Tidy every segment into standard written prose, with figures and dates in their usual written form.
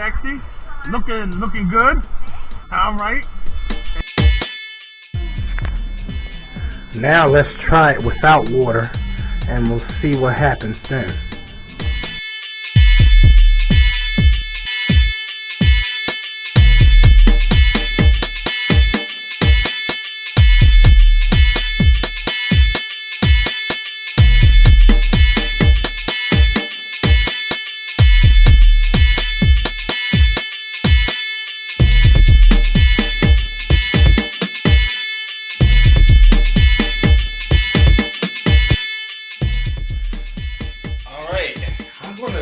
sexy, looking good. All right. Now let's try it without water, and we'll see what happens then.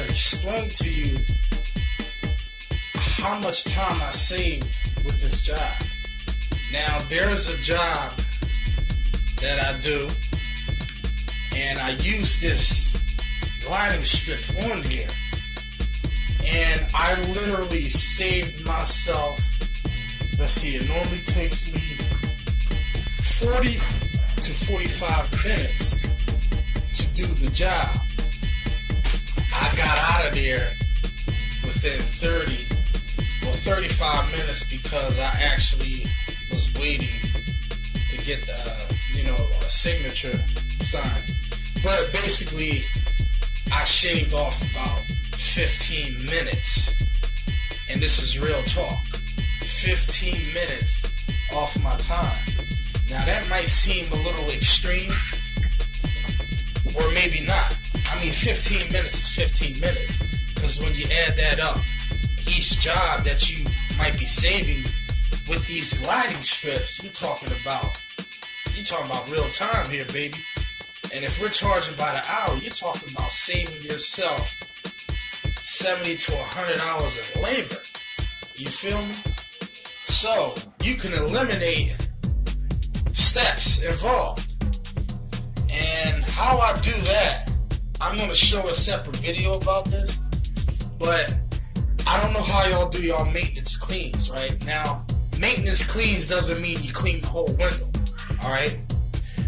Explain to you how much time I saved with this job. Now, there's a job that I do, and I use this gliding strip on here, and I literally saved myself, let's see, it normally takes me 40 to 45 minutes to do the job. I got out of there within 35 minutes because I actually was waiting to get a signature signed. But basically, I shaved off about 15 minutes, and this is real talk. 15 minutes off my time. Now that might seem a little extreme, or maybe not. I mean, 15 minutes is 15 minutes, because when you add that up, each job that you might be saving with these gliding strips, you're talking about real time here, baby. And if we're charging by the hour, you're talking about saving yourself $70 to $100 in labor. You feel me? So you can eliminate steps involved. And how I do that, I'm going to show a separate video about this, but I don't know how y'all do y'all maintenance cleans, right? Now, maintenance cleans doesn't mean you clean the whole window, alright?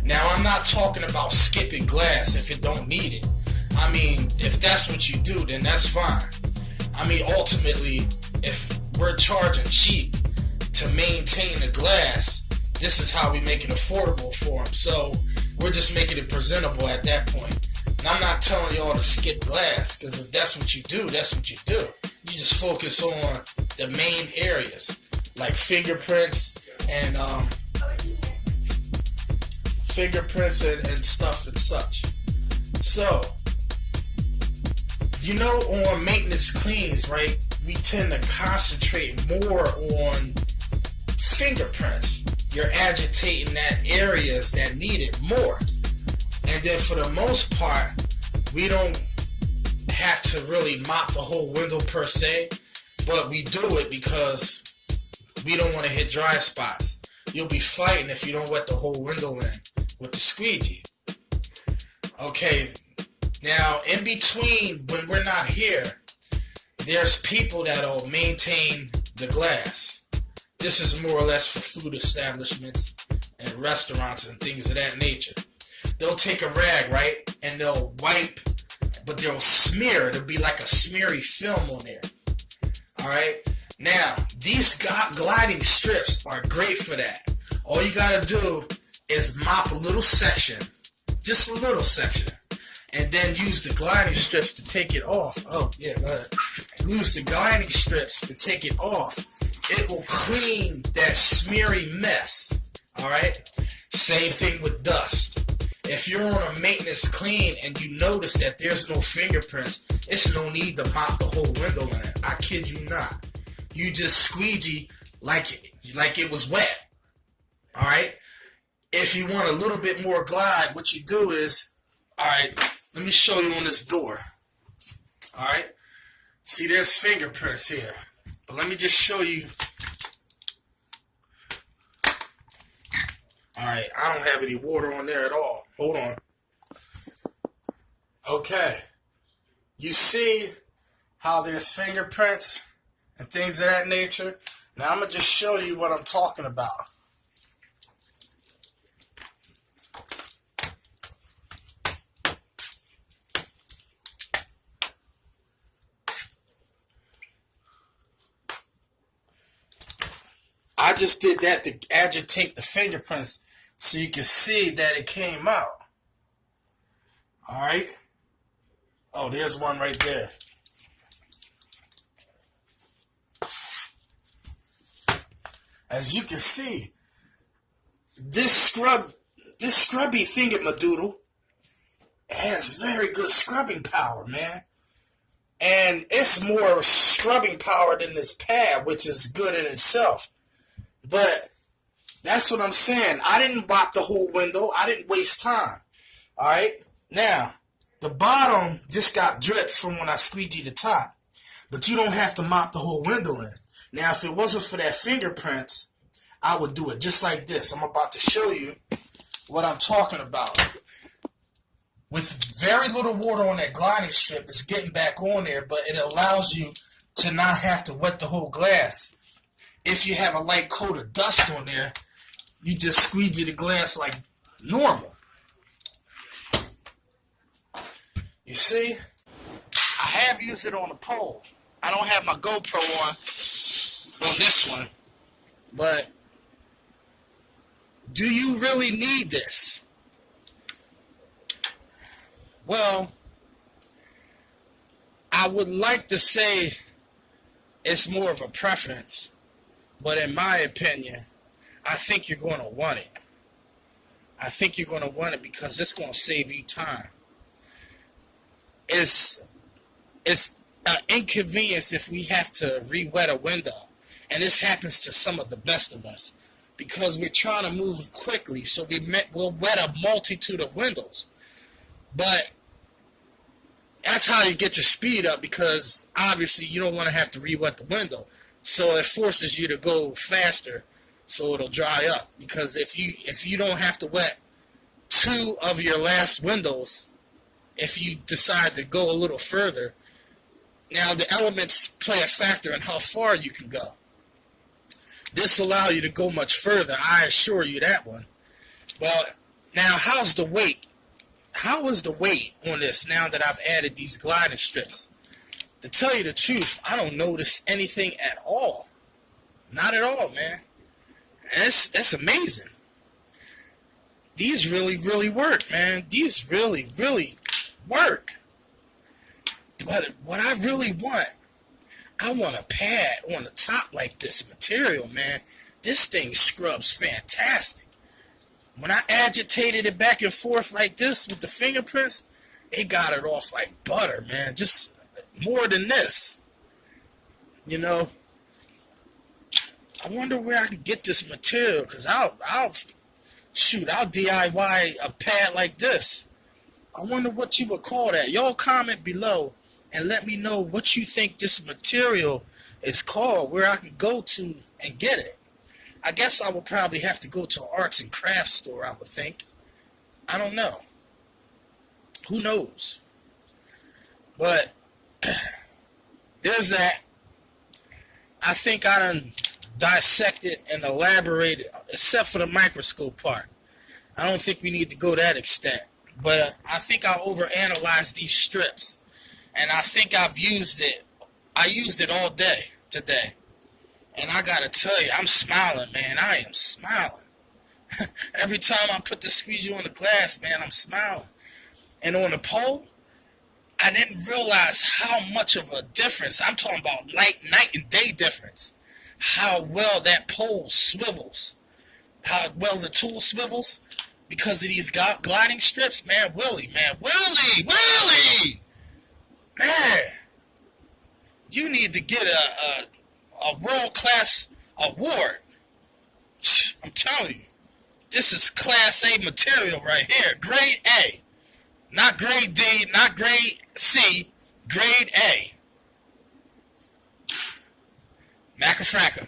Now, I'm not talking about skipping glass if you don't need it. I mean, if that's what you do, then that's fine. I mean, ultimately, if we're charging cheap to maintain the glass, this is how we make it affordable for them. So, we're just making it presentable at that point. And I'm not telling y'all to skip glass, because if that's what you do, that's what you do. You just focus on the main areas, like fingerprints and stuff and such. So, on maintenance cleans, right, we tend to concentrate more on fingerprints. You're agitating that areas that need it more. And then for the most part, we don't have to really mop the whole window per se, but we do it because we don't want to hit dry spots. You'll be fighting if you don't wet the whole window in with the squeegee. Okay, now in between when we're not here, there's people that'll maintain the glass. This is more or less for food establishments and restaurants and things of that nature. They'll take a rag, right, and they'll wipe, but they'll smear. It'll be like a smeary film on there. Alright? Now, these gliding strips are great for that. All you gotta do is mop a little section, just a little section, and then use the gliding strips to take it off. Oh, yeah, go ahead. Use the gliding strips to take it off. It will clean that smeary mess. Alright? Same thing with dust. If you're on a maintenance clean and you notice that there's no fingerprints, it's no need to mop the whole window in. I kid you not. You just squeegee like it was wet. Alright? If you want a little bit more glide, what you do is, alright, let me show you on this door. Alright? See, there's fingerprints here. But let me just show you. Alright, I don't have any water on there at all. Hold on. Okay. You see how there's fingerprints and things of that nature? Now I'm going to just show you what I'm talking about. I just did that to agitate the fingerprints so you can see that it came out. Alright? Oh, there's one right there. As you can see, this scrubby thingy-madoodle has very good scrubbing power, man. And it's more scrubbing power than this pad, which is good in itself. But that's what I'm saying. I didn't mop the whole window. I didn't waste time. Alright? Now, the bottom just got dripped from when I squeegeed the top. But you don't have to mop the whole window in. Now, if it wasn't for that fingerprints, I would do it just like this. I'm about to show you what I'm talking about. With very little water on that gliding strip, it's getting back on there, but it allows you to not have to wet the whole glass. If you have a light coat of dust on there, you just squeegee the glass like normal. You see? I have used it on a pole. I don't have my GoPro on this one. But do you really need this? Well, I would like to say it's more of a preference, but in my opinion, I think you're going to want it. I think you're going to want it because it's going to save you time. It's an inconvenience if we have to re-wet a window, and this happens to some of the best of us because we're trying to move quickly, so we'll wet a multitude of windows. But that's how you get your speed up, because obviously you don't want to have to re-wet the window. So it forces you to go faster so it'll dry up. Because if you don't have to wet 2 of your last windows, if you decide to go a little further, now the elements play a factor in how far you can go. This will allow you to go much further, I assure you that one. Well, now how's the weight? How is the weight on this now that I've added these gliding strips? To tell you the truth, I don't notice anything at all. Not at all, man. And it's amazing. These really, really work, man. These really, really work. But what I really want, I want a pad on the top like this material, man. This thing scrubs fantastic. When I agitated it back and forth like this with the fingerprints, it got it off like butter, man. Just more than this. You know, I wonder where I can get this material, because I'll DIY a pad like this. I wonder what you would call that. Y'all comment below and let me know what you think this material is called, where I can go to and get it. I guess I would probably have to go to an arts and crafts store, I would think. I don't know. Who knows? But there's that. I think I done dissected and elaborated, except for the microscope part. I don't think we need to go that extent. But I think I overanalyzed these strips. And I think I've used it. I used it all day today. And I gotta tell you, I'm smiling, man. I am smiling. Every time I put the squeegee on the glass, man, I'm smiling. And on the pole, I didn't realize how much of a difference. I'm talking about night and day difference. How well that pole swivels. How well the tool swivels. Because of these gliding strips, man. Willie! Man, you need to get a world-class award. I'm telling you, this is Class A material right here. Grade A. Not grade D, not grade C, grade A. Macafracka.